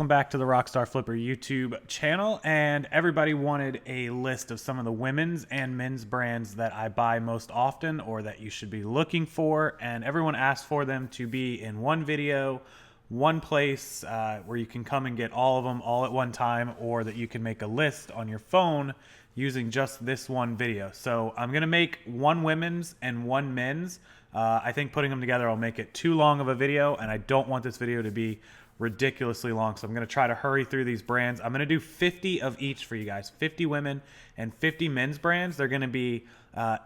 Welcome back to the Rockstarflipper YouTube channel, and everybody wanted a list of some of the women's and men's brands that I buy most often or that you should be looking for, and everyone asked for them to be in one video, one place where you can come and get all of them all at one time, or that you can make a list on your phone using just this one video. So I'm going to make one women's and one men's. I think putting them together will make it too long of a video, and I don't want this video to be ridiculously long, so I'm going to try to hurry through these brands. I'm going to do 50 of each for you guys, 50 women and 50 men's brands. They're going to be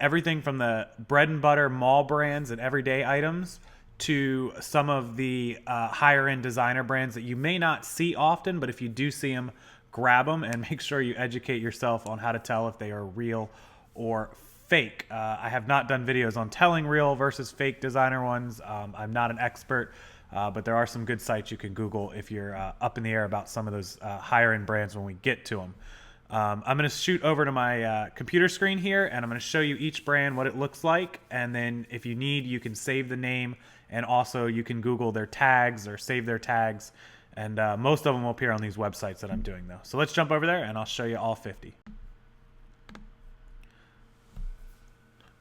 everything from the bread and butter mall brands and everyday items to some of the higher end designer brands that you may not see often, but if you do see them, grab them and make sure you educate yourself on how to tell if they are real or fake. I have not done videos on telling real versus fake designer ones. I'm not an expert. But there are some good sites you can Google if you're up in the air about some of those higher end brands when we get to them. I'm going to shoot over to my computer screen here, and I'm going to show you each brand, what it looks like. And then if you need, you can save the name, and also you can Google their tags or save their tags. And most of them will appear on these websites that I'm doing, though. So let's jump over there, and I'll show you all 50.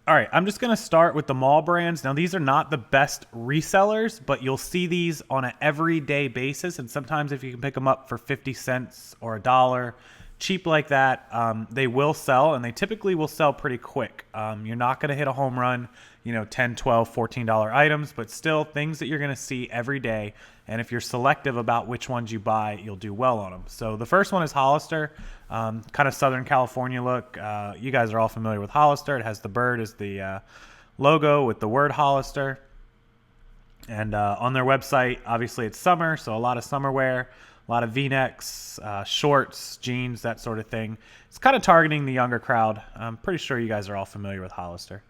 All right, I'm just going to start with the mall brands. Now, these are not the best resellers, but you'll see these on an everyday basis. And sometimes if you can pick them up for 50 cents or $1, cheap like that, they will sell, and they typically will sell pretty quick. You're not going to hit a home run, you know, $10, $12, $14 items, but still things that you're going to see every day. And if you're selective about which ones you buy, you'll do well on them. So the first one is Hollister, kind of Southern California look. You guys are all familiar with Hollister. It has the bird as the logo with the word Hollister. And on their website, obviously it's summer, so a lot of summer wear, a lot of V-necks, shorts, jeans, that sort of thing. It's kind of targeting the younger crowd. I'm pretty sure you guys are all familiar with Hollister.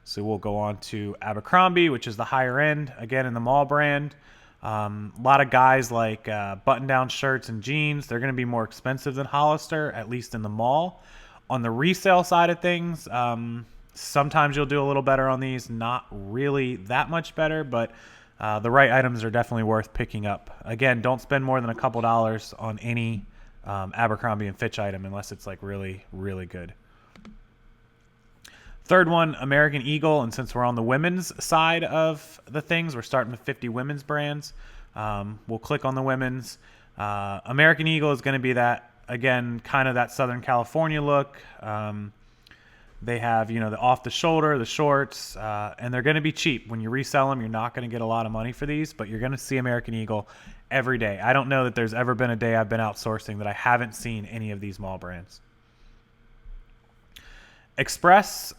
So we'll go on to Abercrombie, which is the higher end, again in the mall brand. A lot of guys like button-down shirts and jeans. They're going to be more expensive than Hollister, at least in the mall. On the resale side of things, sometimes you'll do a little better on these. Not really that much better, but the right items are definitely worth picking up. Again, don't spend more than a couple dollars on any Abercrombie & Fitch item unless it's like really, really good. Third one, American Eagle, and since we're on the women's side of the things, we're starting with 50 women's brands. We'll click on the women's. American Eagle is going to be that, again, kind of that Southern California look. They have, you know, the off-the-shoulder, the shorts, and they're going to be cheap. When you resell them, you're not going to get a lot of money for these, but you're going to see American Eagle every day. I don't know that there's ever been a day I've been outsourcing that I haven't seen any of these mall brands. Express,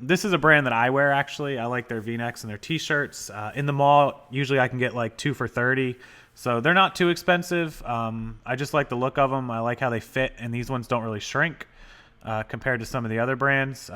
this is a brand that I wear, actually. I like their V-necks and their T-shirts. In the mall, usually I can get like 2 for $30, so they're not too expensive. I just like the look of them. I like how they fit, and these ones don't really shrink compared to some of the other brands.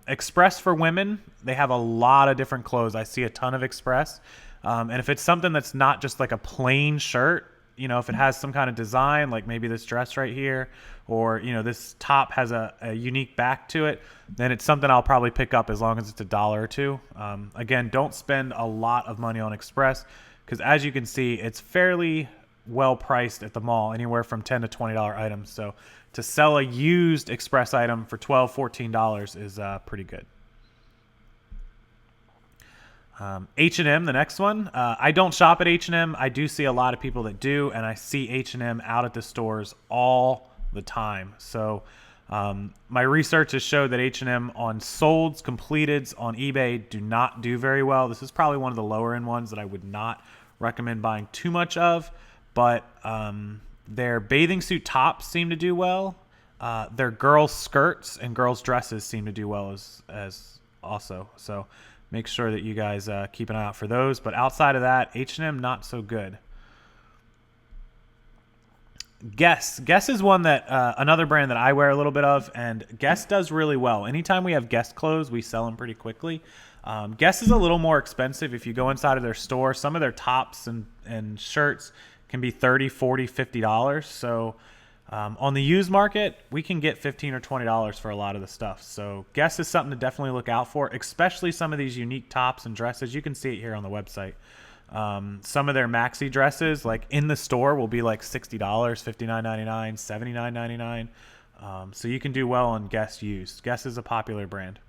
Express for women, they have a lot of different clothes. I see a ton of Express, and if it's something that's not just like a plain shirt, you know, if it has some kind of design, like maybe this dress right here, or, you know, this top has a unique back to it, then it's something I'll probably pick up as long as it's $1 or $2. Again, don't spend a lot of money on Express because, as you can see, it's fairly well priced at the mall, anywhere from $10 to $20 items. So to sell a used Express item for $12, $14 is pretty good. H&M, the next one. I don't shop at H&M. I do see a lot of people that do, and I see H&M out at the stores all the time. So my research has showed that H&M on solds, completeds on eBay do not do very well. This is probably one of the lower end ones that I would not recommend buying too much of, but their bathing suit tops seem to do well. Their girls' skirts and girls' dresses seem to do well as also. So make sure that you guys keep an eye out for those. But outside of that, H&M, not so good. Guess is one that another brand that I wear a little bit of, and Guess does really well. Anytime we have Guess clothes, we sell them pretty quickly. Guess is a little more expensive. If you go inside of their store, some of their tops and shirts can be $30, $40, $50. So on the used market, we can get $15 or $20 for a lot of the stuff. So Guess is something to definitely look out for, especially some of these unique tops and dresses. You can see it here on the website. Some of their maxi dresses, like in the store, will be like $60, $59.99, $79.99. So you can do well on Guess used. Guess is a popular brand.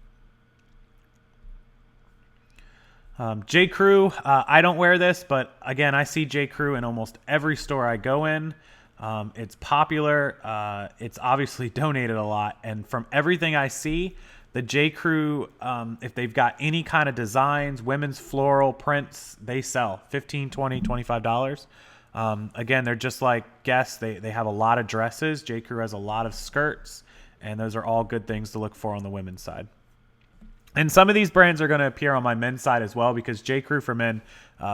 J. Crew, I don't wear this, but again, I see J. Crew in almost every store I go in. It's popular. It's obviously donated a lot. And from everything I see, the J. Crew, if they've got any kind of designs, women's floral prints, they sell $15, $20, $25. Again, they're just like Guess. They have a lot of dresses. J. Crew has a lot of skirts, and those are all good things to look for on the women's side. And some of these brands are going to appear on my men's side as well, because J. Crew for men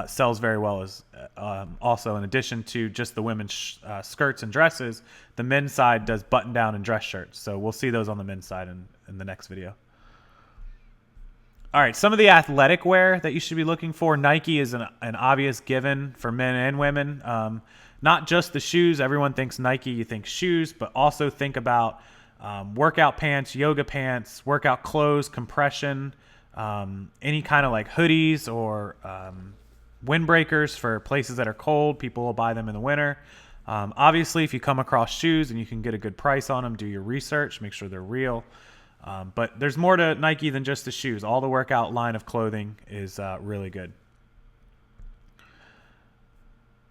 sells very well as also, in addition to just the women's skirts and dresses, the men's side does button down and dress shirts. So we'll see those on the men's side in the next video. All right, some of the athletic wear that you should be looking for. Nike is an obvious given for men and women. Not just the shoes. Everyone thinks Nike, you think shoes, but also think about workout pants, yoga pants, workout clothes, compression, any kind of like hoodies or windbreakers for places that are cold. People will buy them in the winter. Obviously, if you come across shoes and you can get a good price on them, do your research, make sure they're real. But there's more to Nike than just the shoes. All the workout line of clothing is really good.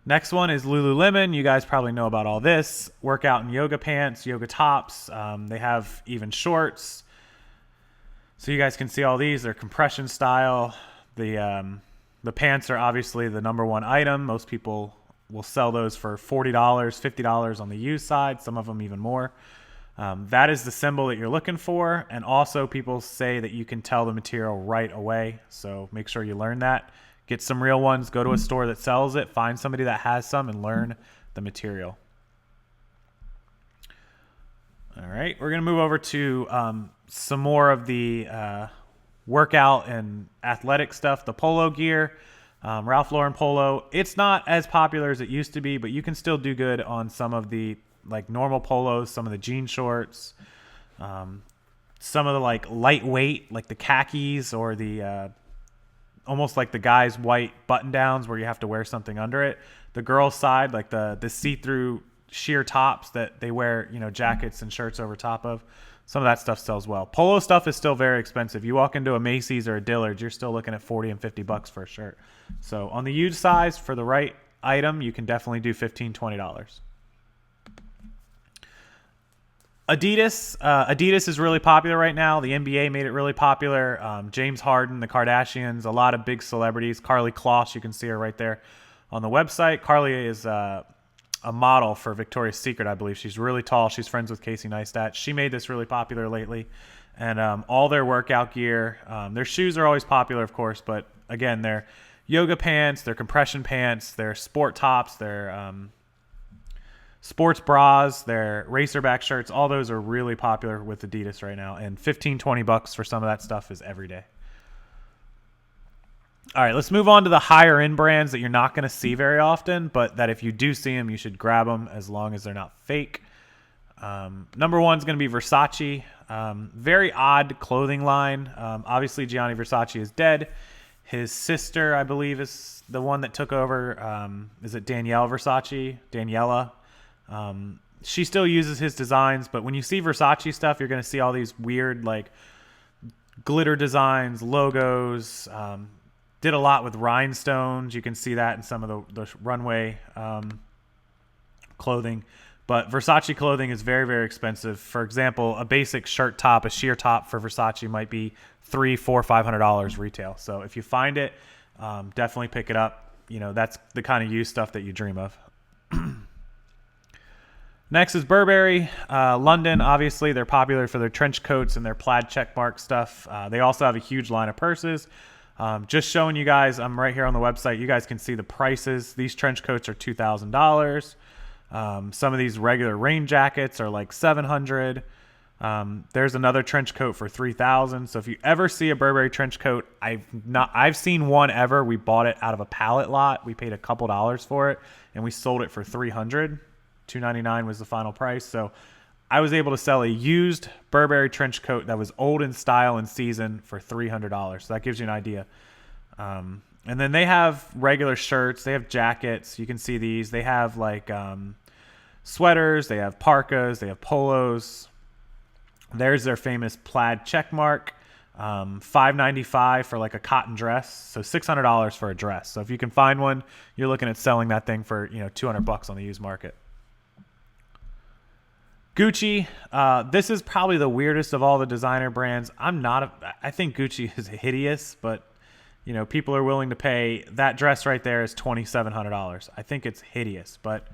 Next one is Lululemon. You guys probably know about all this. Workout and yoga pants, yoga tops. They have even shorts. So you guys can see all these. They're compression style. The pants are obviously the number one item. Most people will sell those for $40, $50 on the used side. Some of them even more. That is the symbol that you're looking for. And also people say that you can tell the material right away. So make sure you learn that. Get some real ones. Go to a store that sells it. Find somebody that has some and learn the material. All right. We're going to move over to some more of the workout and athletic stuff. The polo gear. Ralph Lauren polo. It's not as popular as it used to be, but you can still do good on some of the like normal polos, some of the jean shorts, some of the like lightweight, like the khakis or the almost like the guys' white button downs where you have to wear something under it. The girls' side, like the see-through sheer tops that they wear, jackets and shirts over top of. Some of that stuff sells well. Polo stuff is still very expensive. You walk into a Macy's or a Dillard's, you're still looking at $40 and $50 for a shirt. So on the used size, for the right item, you can definitely do $15, $20. Adidas is really popular right now. The NBA made it really popular. James Harden, the Kardashians, a lot of big celebrities. Carly Kloss, you can see her right there on the website. Carly is a model for Victoria's Secret, I believe. She's really tall. She's friends with Casey Neistat. She made this really popular lately. And all their workout gear, their shoes are always popular, of course. But again, their yoga pants, their compression pants, their sport tops, their sports bras, their racerback shirts, all those are really popular with Adidas right now. And $15, $20 for some of that stuff is every day. All right, let's move on to the higher end brands that you're not going to see very often, but that if you do see them, you should grab them as long as they're not fake. Number one is going to be Versace. Very odd clothing line. Obviously, Gianni Versace is dead. His sister, I believe, is the one that took over. Is it Danielle Versace? Daniela? She still uses his designs, but when you see Versace stuff, you're going to see all these weird like glitter designs, logos. Did a lot with rhinestones. You can see that in some of the runway clothing. But Versace clothing is very, very expensive. For example, a basic shirt top, a sheer top for Versace might be $300, $400, $500 retail. So if you find it, definitely pick it up. That's the kind of used stuff that you dream of. Next is Burberry. London, obviously, they're popular for their trench coats and their plaid checkmark stuff. They also have a huge line of purses. Just showing you guys, I'm right here on the website. You guys can see the prices. These trench coats are $2,000. Some of these regular rain jackets are like $700. There's another trench coat for $3,000. So if you ever see a Burberry trench coat, I've seen one ever. We bought it out of a pallet lot. We paid a couple dollars for it, and we sold it for $300. $299 was the final price. So I was able to sell a used Burberry trench coat that was old in style and season for $300. So that gives you an idea. And then they have regular shirts. They have jackets. You can see these. They have like sweaters. They have parkas. They have polos. There's their famous plaid check mark. $5.95 for like a cotton dress. So $600 for a dress. So if you can find one, you're looking at selling that thing for, $200 on the used market. Gucci, this is probably the weirdest of all the designer brands. I think Gucci is hideous, but people are willing to pay. That dress right there is $2,700. I think it's hideous, but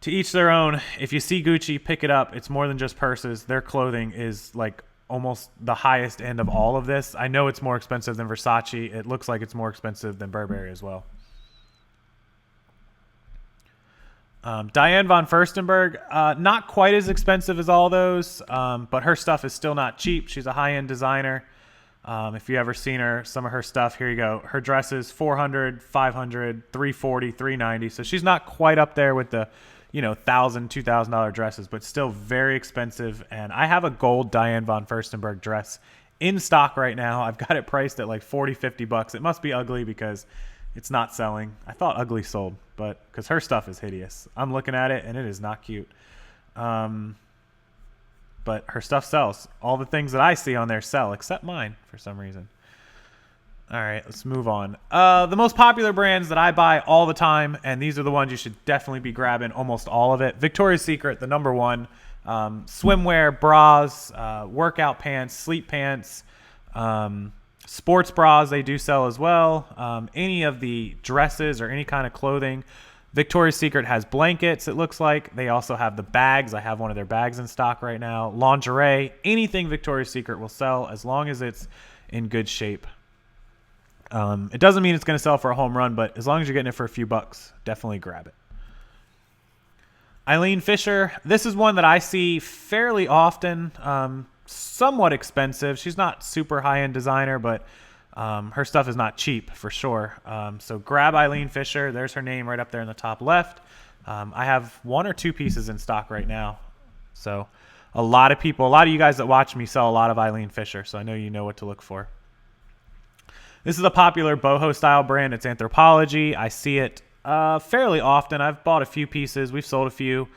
to each their own. If you see Gucci, pick it up. It's more than just purses. Their clothing is like almost the highest end of all of this. I know it's more expensive than Versace. It looks like it's more expensive than Burberry as well. Diane von Furstenberg, not quite as expensive as all those, but her stuff is still not cheap. She's a high-end designer. If you ever seen some of her stuff, here you go. Her dresses, $400, $500, $340, $390. So she's not quite up there with the, $1,000, $2,000 dresses, but still very expensive. And I have a gold Diane von Furstenberg dress in stock right now. I've got it priced at like $40, $50. It must be ugly because it's not selling. I thought ugly sold, but because her stuff is hideous. I'm looking at it and it is not cute. But her stuff sells. All the things that I see on there sell, except mine for some reason. All right, let's move on. The most popular brands that I buy all the time, and these are the ones you should definitely be grabbing, almost all of it. Victoria's Secret, the number one. Swimwear, bras, workout pants, sleep pants, sports bras they do sell as well. Any of the dresses or any kind of clothing. Victoria's Secret has blankets, it looks like. They also have the bags. I have one of their bags in stock right now. Lingerie, anything Victoria's Secret will sell as long as it's in good shape. It doesn't mean it's going to sell for a home run, but as long as you're getting it for a few bucks, definitely grab it. Eileen Fisher, this is one that I see fairly often. Somewhat expensive. She's not super high-end designer, but her stuff is not cheap for sure. So grab Eileen Fisher. There's her name right up there in the top left. I have one or two pieces in stock right now. So a lot of you guys that watch me sell a lot of Eileen Fisher, so I know you know what to look for. This is a popular boho style brand. It's Anthropologie. I see it fairly often. I've bought a few pieces. We've sold a few.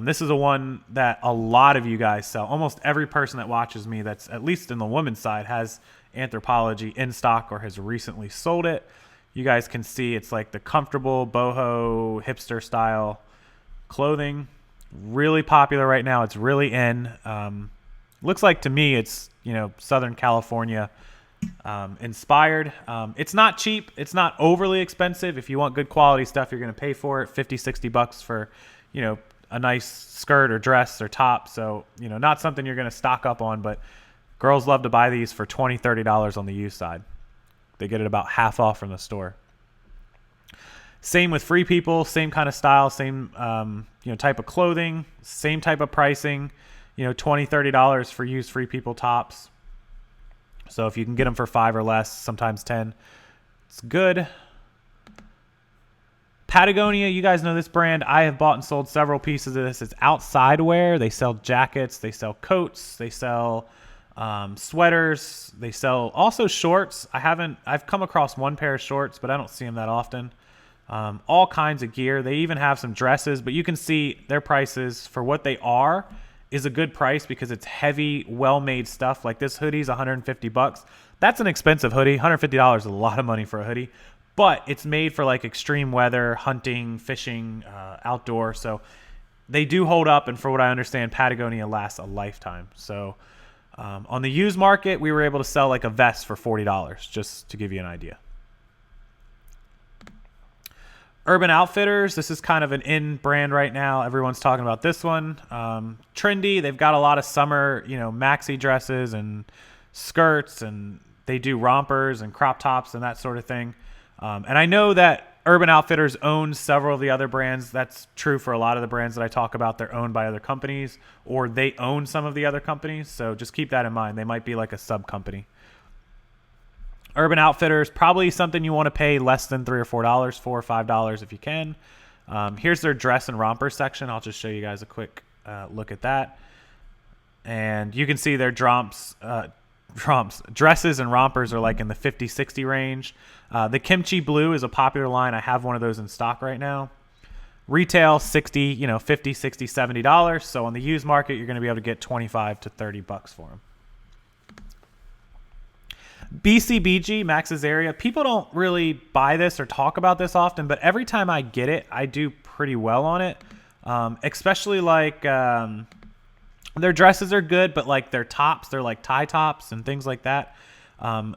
This is a one that a lot of you guys sell. Almost every person that watches me that's at least in the women's side has Anthropologie in stock or has recently sold it. You guys can see it's like the comfortable boho hipster style clothing. Really popular right now. It's really in. Looks like to me it's Southern California inspired. It's not cheap. It's not overly expensive. If you want good quality stuff, you're going to pay for it. $50-$60 for a nice skirt or dress or top. So not something you're going to stock up on, but girls love to buy these for $20-$30 on the used side. They get it about half off from the store. Same with Free People, same kind of style, same type of clothing, same type of pricing, $20-$30 for used Free People tops. So if you can get them for $5 or less, sometimes $10, it's good. Patagonia, you guys know this brand. I have bought and sold several pieces of this. It's outside wear. They sell jackets, they sell coats, they sell sweaters, they sell also shorts. I've come across one pair of shorts, but I don't see them that often. All kinds of gear. They even have some dresses, but you can see their prices for what they are is a good price because it's heavy, well-made stuff. Like this hoodie's $150. That's an expensive hoodie. $150 is a lot of money for a hoodie, but it's made for like extreme weather, hunting, fishing, outdoor. So they do hold up, and for what I understand, Patagonia lasts a lifetime. So on the used market, we were able to sell like a vest for $40, just to give you an idea. Urban Outfitters, this is kind of an in brand right now. Everyone's talking about this one. Trendy, they've got a lot of summer, maxi dresses and skirts, and they do rompers and crop tops and that sort of thing. And I know that Urban Outfitters owns several of the other brands. That's true for a lot of the brands that I talk about. They're owned by other companies, or they own some of the other companies. So just keep that in mind. They might be like a sub company. Urban Outfitters, probably something you want to pay less than $3 or $4, $4 or $5 if you can. Here's their dress and romper section. I'll just show you guys a quick look at that. And you can see their Dresses and rompers are like in the 50, 60 range. The kimchi blue is a popular line. I have one of those in stock right now. Retail 60, 50, 60, $70. So on the used market, you're going to be able to get 25 to 30 bucks for them. BCBG, Max's Area. People don't really buy this or talk about this often, but every time I get it, I do pretty well on it. Especially like their dresses are good, but like their tops, they're like tie tops and things like that.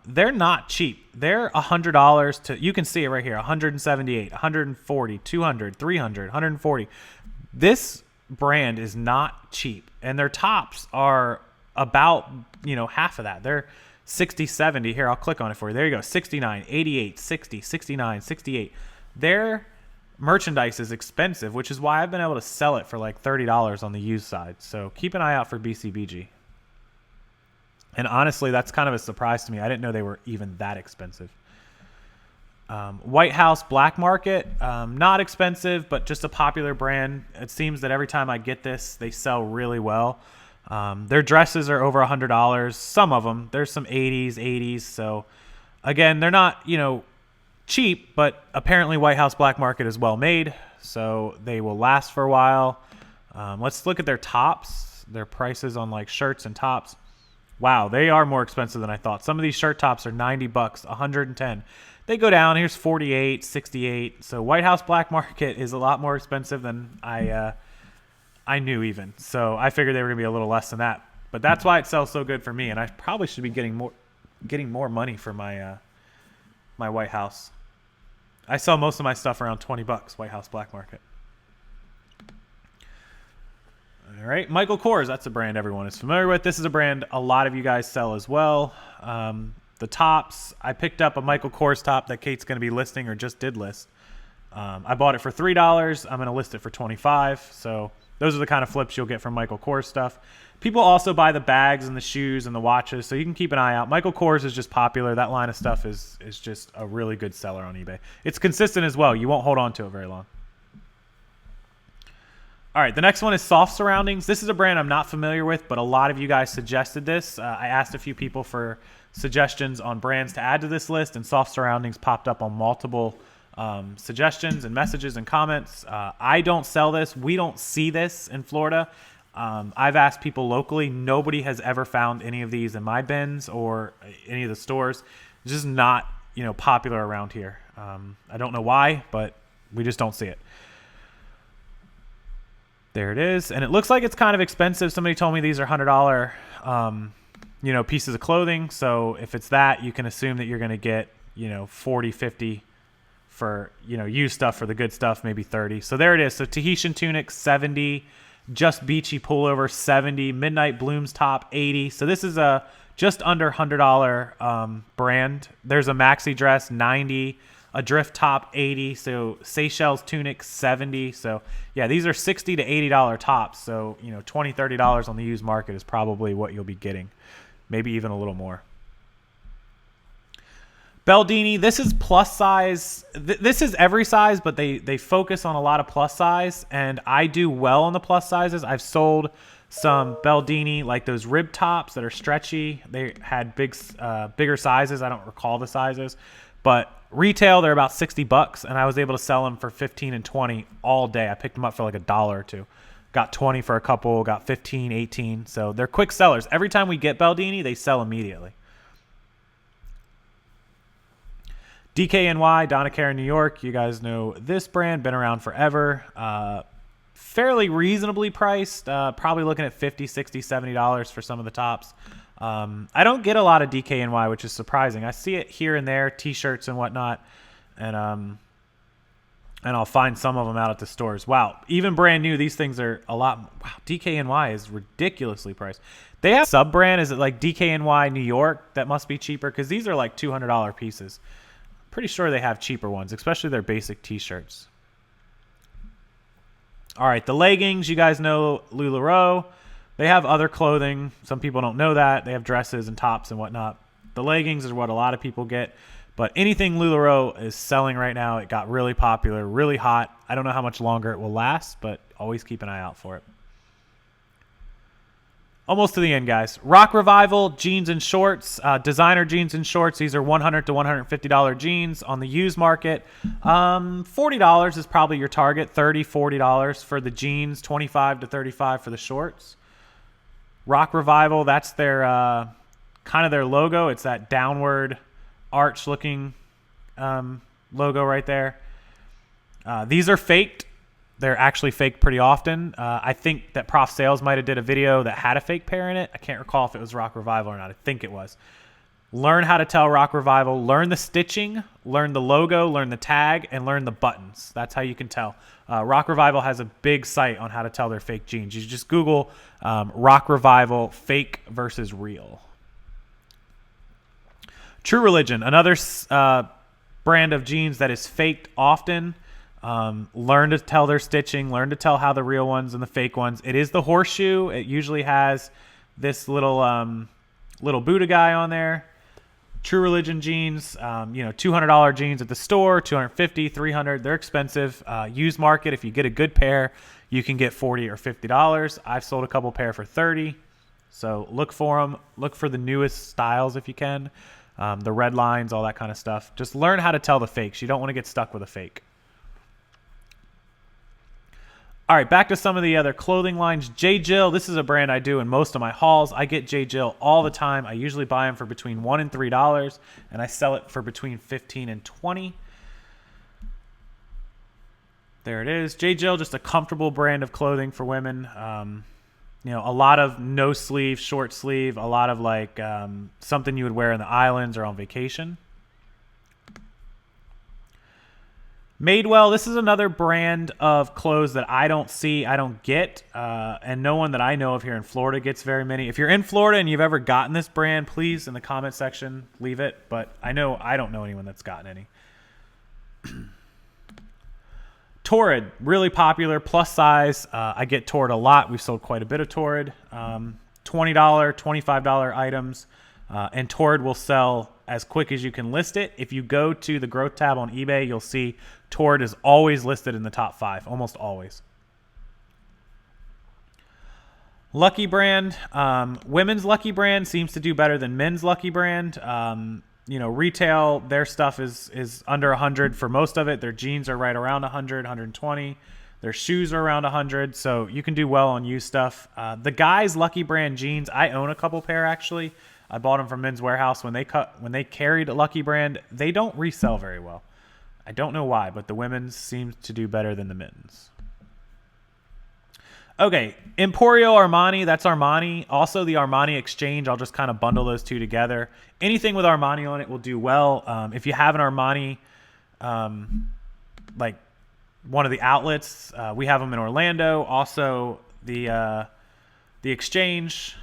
They're not cheap. They're $100 to, you can see it right here, 178, 140, 200, 300, 140. This brand is not cheap, and their tops are about, half of that. They're 60, 70. Here, I'll click on it for you. There you go. 69, 88, 60, 69, 68. Their merchandise is expensive, which is why I've been able to sell it for like $30 on the used side. So keep an eye out for BCBG. And honestly, that's kind of a surprise to me. I didn't know they were even that expensive. White House Black Market, not expensive, but just a popular brand. It seems that every time I get this, they sell really well. Their dresses are over $100. Some of them. There's some 80s. So, again, they're not, cheap, but apparently White House Black Market is well made, so they will last for a while. Let's look at their tops, their prices on like shirts and tops. Wow, they are more expensive than I thought. Some of these shirt tops are 90 bucks, 110. They go down. Here's 48, 68. So White House Black Market is a lot more expensive than I knew even. So I figured they were going to be a little less than that. But that's why it sells so good for me, and I probably should be getting more money for my my White House. I sell most of my stuff around 20 bucks, White House Black Market. All right, Michael Kors, that's a brand everyone is familiar with. This is a brand a lot of you guys sell as well. The tops, I picked up a Michael Kors top that Kate's going to be listing or just did list. I bought it for $3. I'm going to list it for $25. So those are the kind of flips you'll get from Michael Kors stuff. People also buy the bags and the shoes and the watches, so you can keep an eye out. Michael Kors is just popular. That line of stuff is just a really good seller on eBay. It's consistent as well. You won't hold on to it very long. All right, the next one is Soft Surroundings. This is a brand I'm not familiar with, but a lot of you guys suggested this. I asked a few people for suggestions on brands to add to this list, and Soft Surroundings popped up on multiple suggestions and messages and comments. I don't sell this. We don't see this in Florida. I've asked people locally. Nobody has ever found any of these in my bins or any of the stores. It's just not, popular around here. I don't know why, but we just don't see it. There it is. And it looks like it's kind of expensive. Somebody told me these are $100, pieces of clothing. So if it's that, you can assume that you're going to get, 40, 50 for, used stuff for the good stuff, maybe 30. So there it is. So Tahitian tunic, 70. Just Beachy pullover, 70. Midnight Blooms top, 80. So this is a just under $100 brand. There's a maxi dress, 90. A drift top, 80. So Seychelles tunic, 70. So yeah, these are $60 to $80 tops. So $20, $30 on the used market is probably what you'll be getting, maybe even a little more. Baldini, this is plus size. This is every size, but they focus on a lot of plus size, and I do well on the plus sizes. I've sold some Baldini, like those rib tops that are stretchy. They had bigger sizes. I don't recall the sizes, but retail they're about 60 bucks, and I was able to sell them for 15 and 20 all day. I picked them up for like $1 or $2. Got 20 for a couple, got 15, 18. So they're quick sellers. Every time we get Baldini, they sell immediately. DKNY, Donna Karan, New York. You guys know this brand, been around forever. Fairly reasonably priced, probably looking at $50, $60, $70 for some of the tops. I don't get a lot of DKNY, which is surprising. I see it here and there, T-shirts and whatnot, and I'll find some of them out at the stores. Wow, even brand new, these things are a lot. Wow, DKNY is ridiculously priced. They have a sub-brand. Is it like DKNY New York? That must be cheaper because these are like $200 pieces. Pretty sure they have cheaper ones, especially their basic T-shirts. All right, the leggings, you guys know LuLaRoe. They have other clothing. Some people don't know that. They have dresses and tops and whatnot. The leggings is what a lot of people get. But anything LuLaRoe is selling right now, it got really popular, really hot. I don't know how much longer it will last, but always keep an eye out for it. Almost to the end, guys. Rock Revival jeans and shorts, designer jeans and shorts. These are $100 to $150 jeans on the used market. $40 is probably your target. $30, $40 for the jeans. $25 to $35 for the shorts. Rock Revival, that's their kind of their logo. It's that downward arch-looking logo right there. These are faked. They're actually faked pretty often. I think that Prof Sales might have did a video that had a fake pair in it. I can't recall if it was Rock Revival or not. I think it was. Learn how to tell Rock Revival. Learn the stitching, learn the logo, learn the tag, and learn the buttons. That's how you can tell. Rock Revival has a big site on how to tell their fake jeans. You just Google Rock Revival fake versus real. True Religion, another brand of jeans that is faked often. Learn to tell their stitching, learn to tell how the real ones and the fake ones. It is the horseshoe. It usually has this little Buddha guy on there. True Religion jeans, $200 jeans at the store, $250, $300. They're expensive. Used market, if you get a good pair, you can get $40 or $50. I've sold a couple pair for $30. So look for them. Look for the newest styles if you can. The red lines, all that kind of stuff. Just learn how to tell the fakes. You don't want to get stuck with a fake. All right, back to some of the other clothing lines. J. Jill, this is a brand I do in most of my hauls. I get J. Jill all the time. I usually buy them for between $1 and $3, and I sell it for between $15 and $20. There it is. J. Jill, just a comfortable brand of clothing for women. A lot of no sleeve, short sleeve, a lot of like something you would wear in the islands or on vacation. Madewell, this is another brand of clothes that I don't see, I don't get, and no one that I know of here in Florida gets very many. If you're in Florida and you've ever gotten this brand, please, in the comment section, leave it. But I don't know anyone that's gotten any. Torrid, really popular, plus size. I get Torrid a lot. We've sold quite a bit of Torrid. $20, $25 items. And Torrid will sell as quick as you can list it. If you go to the growth tab on eBay, you'll see Torrid is always listed in the top 5, almost always. Lucky Brand, women's Lucky Brand seems to do better than men's Lucky Brand. Retail, their stuff is under 100 for most of it. Their jeans are right around 100, 120. Their shoes are around 100, so you can do well on used stuff. The guys' Lucky Brand jeans, I own a couple pair actually. I bought them from Men's Warehouse when they carried a Lucky Brand. They don't resell very well. I don't know why, but the women's seems to do better than the men's. Okay, Emporio Armani, that's Armani. Also the Armani Exchange, I'll just kind of bundle those two together. Anything with Armani on it will do well. If you have an Armani, like one of the outlets, we have them in Orlando. Also the Exchange,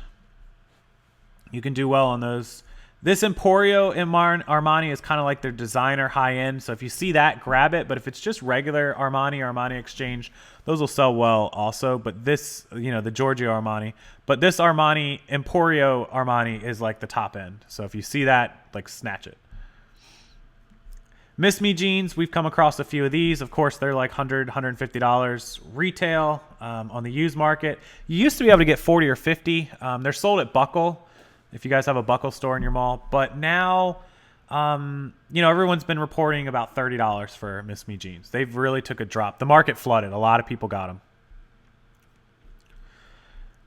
you can do well on those. This Emporio Armani is kind of like their designer high-end. So if you see that, grab it. But if it's just regular Armani Exchange, those will sell well also. But this, the Giorgio Armani. But this Emporio Armani is like the top end. So if you see that, like snatch it. Miss Me jeans, we've come across a few of these. Of course, they're like $100, $150 retail on the used market. You used to be able to get $40 or $50. They're sold at Buckle, if you guys have a Buckle store in your mall. But now, everyone's been reporting about $30 for Miss Me jeans. They've really took a drop. The market flooded. A lot of people got them.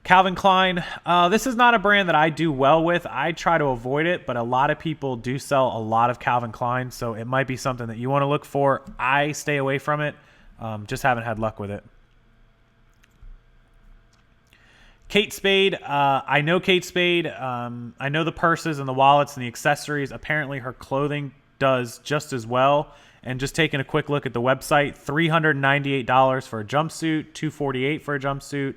Calvin Klein. This is not a brand that I do well with. I try to avoid it, but a lot of people do sell a lot of Calvin Klein, so it might be something that you want to look for. I stay away from it. Just haven't had luck with it. Kate Spade, I know Kate Spade. I know the purses and the wallets and the accessories. Apparently her clothing does just as well. And just taking a quick look at the website, $398 for a jumpsuit, $248 for a jumpsuit.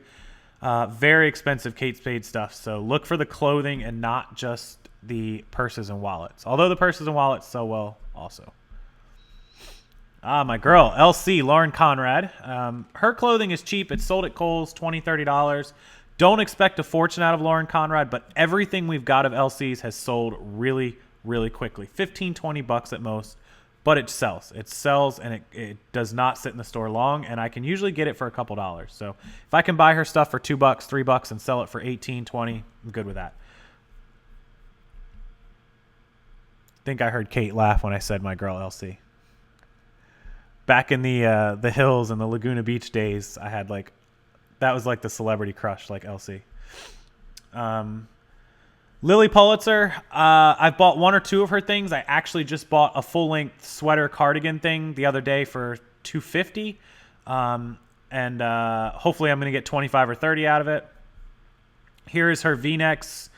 Very expensive Kate Spade stuff. So look for the clothing and not just the purses and wallets. Although the purses and wallets sell well also. My girl, LC, Lauren Conrad. Her clothing is cheap. It's sold at Kohl's, $20, $30. Don't expect a fortune out of Lauren Conrad, but everything we've got of LC's has sold really, really quickly. $15, $20 at most. but it sells. It sells, and it does not sit in the store long, and I can usually get it for a couple dollars. So if I can buy her stuff for $2, $3, and sell it for 18, 20, I'm good with that. I think I heard Kate laugh when I said my girl LC. Back in the hills and the Laguna Beach days, I had that was like the celebrity crush, like LC. Lily Pulitzer, I've bought one or two of her things. I actually just bought a full-length sweater cardigan thing the other day for $250, and hopefully I'm going to get 25 or 30 out of it. Here is her V-necks,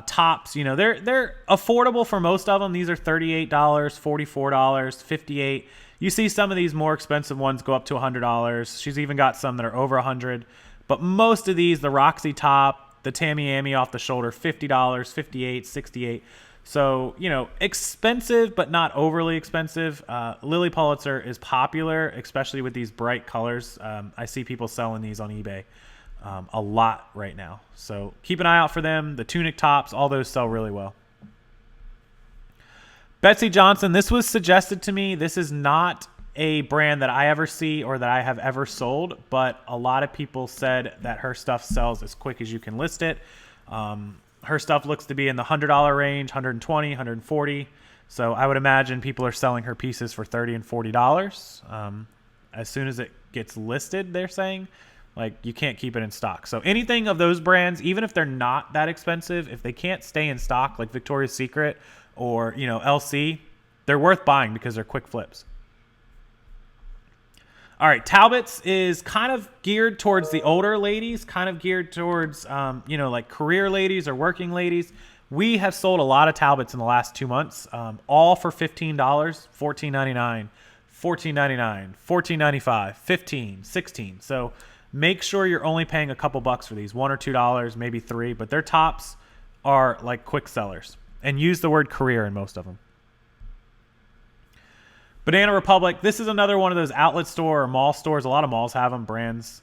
tops. You know, they're affordable for most of them. These are $38, $44, $58. You see some of these more expensive ones go up to $100. She's even got some that are over $100. But most of these, the Roxy top, the Tamiami off the shoulder, $50, $58, $68. So, you know, expensive, but not overly expensive. Lily Pulitzer is popular, especially with these bright colors. I see people selling these on eBay a lot right now. So keep an eye out for them. The tunic tops, all those sell really well. Betsy Johnson, this was suggested to me. This is not a brand that I ever see or that I have ever sold, but a lot of people said that her stuff sells as quick as you can list it. Her stuff looks to be in the $100 range, $120, $140. So I would imagine people are selling her pieces for $30 and $40. As soon as it gets listed, they're saying, like, you can't keep it in stock. So anything of those brands, even if they're not that expensive, if they can't stay in stock, like Victoria's Secret or, you know, LC, they're worth buying because they're quick flips. All right, Talbot's is kind of geared towards the older ladies, kind of geared towards, you know, like career ladies or working ladies. We have sold a lot of Talbot's in the last 2 months, all for $15, $14.99, $14.99, $14.95, $15, $16. So make sure you're only paying a couple bucks for these, $1 or $2, maybe $3, but their tops are like quick sellers. And use the word career in most of them. Banana Republic, this is another one of those outlet store or mall stores. A lot of malls have them, brands,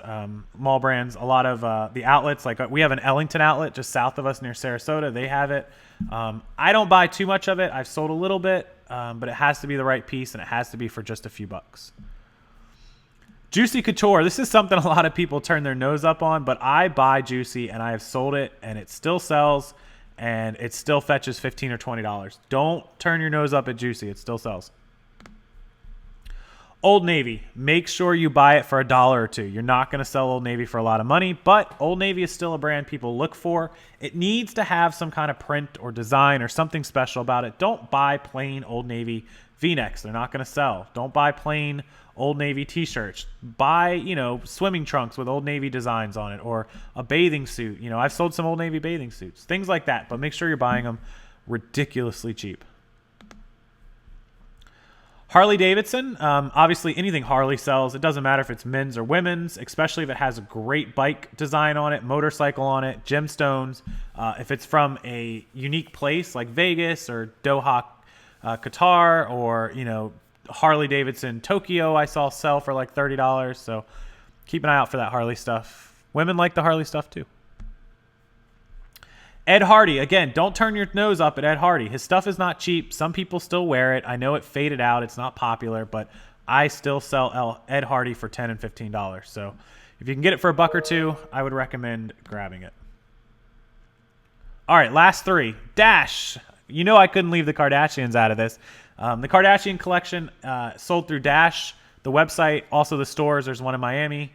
mall brands. A lot of the outlets, like we have an Ellington outlet just south of us near Sarasota. They have it. I don't buy too much of it. I've sold a little bit, but it has to be the right piece, and it has to be for just a few bucks. Juicy Couture, this is something a lot of people turn their nose up on, but I buy Juicy, and I have sold it, and it still sells, and it still fetches $15 or $20. Don't turn your nose up at Juicy. It still sells. Old Navy, make sure you buy it for $1 or $2. You're not going to sell Old Navy for a lot of money, but Old Navy is still a brand people look for. It needs to have some kind of print or design or something special about it. Don't buy plain Old Navy V-necks. They're not going to sell. Don't buy plain Old Navy t-shirts. Buy, you know, swimming trunks with Old Navy designs on it, or a bathing suit. You know, I've sold some Old Navy bathing suits, things like that, but make sure you're buying them ridiculously cheap. Harley Davidson, obviously anything Harley sells, it doesn't matter if it's men's or women's, especially if it has a great bike design on it, motorcycle on it, gemstones. If it's from a unique place like Vegas or Doha, Qatar, or, you know, Harley Davidson Tokyo, I saw sell for like $30. So keep an eye out for that Harley stuff. Women like the Harley stuff too. Ed Hardy, again, don't turn your nose up at Ed Hardy. His stuff is not cheap. Some people still wear it. I know it faded out. It's not popular, but I still sell Ed Hardy for $10 and $15. So if you can get it for $1 or $2, I would recommend grabbing it. All right, last three. Dash. You know I couldn't leave the Kardashians out of this. The Kardashian collection sold through Dash, the website, also the stores. There's one in Miami.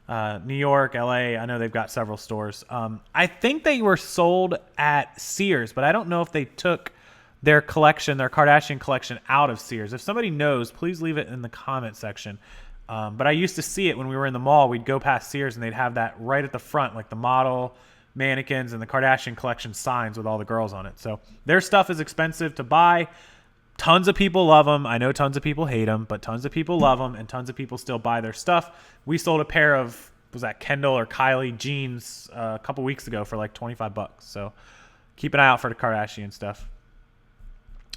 New York, LA, I know they've got several stores. I think they were sold at Sears, but I don't know if they took their collection, their Kardashian collection, out of Sears. If somebody knows, please leave it in the comment section. But I used to see it when we were in the mall. We'd go past Sears and they'd have that right at the front, like the model, mannequins, and the Kardashian collection signs with all the girls on it. So their stuff is expensive to buy. Tons of people love them. I know tons of people hate them, but tons of people love them, and tons of people still buy their stuff. We sold a pair of, was that Kendall or Kylie jeans a couple weeks ago for like $25. So keep an eye out for the Kardashian stuff.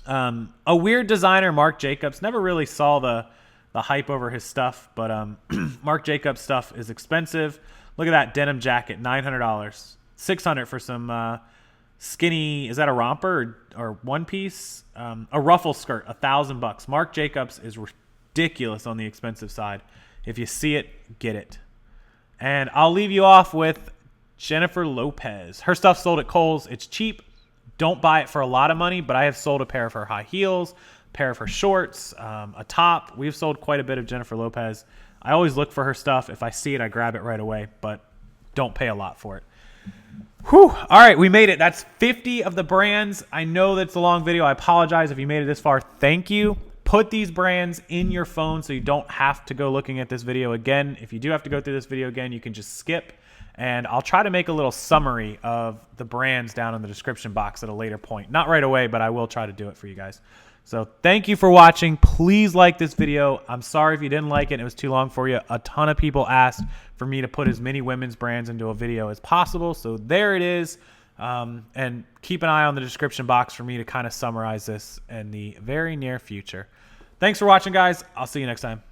A weird designer, Marc Jacobs, never really saw the hype over his stuff, but Marc Jacobs stuff is expensive. Look at that denim jacket, $900, $600 for some skinny, is that a romper or one piece? A ruffle skirt, $1,000. Marc Jacobs is ridiculous on the expensive side. If you see it, get it. And I'll leave you off with Jennifer Lopez. Her stuff sold at Kohl's. It's cheap. Don't buy it for a lot of money, but I have sold a pair of her high heels, a pair of her shorts, a top. We've sold quite a bit of Jennifer Lopez. I always look for her stuff. If I see it, I grab it right away, but don't pay a lot for it. Whew. All right, we made it. That's 50 of the brands. I know that's a long video. I apologize if you made it this far. Thank you. Put these brands in your phone so you don't have to go looking at this video again. If you do have to go through this video again, you can just skip. And I'll try to make a little summary of the brands down in the description box at a later point. Not right away, but I will try to do it for you guys. So thank you for watching. Please like this video. I'm sorry if you didn't like it. It was too long for you. A ton of people asked for me to put as many women's brands into a video as possible. So there it is. And keep an eye on the description box for me to kind of summarize this in the very near future. Thanks for watching, guys. I'll see you next time.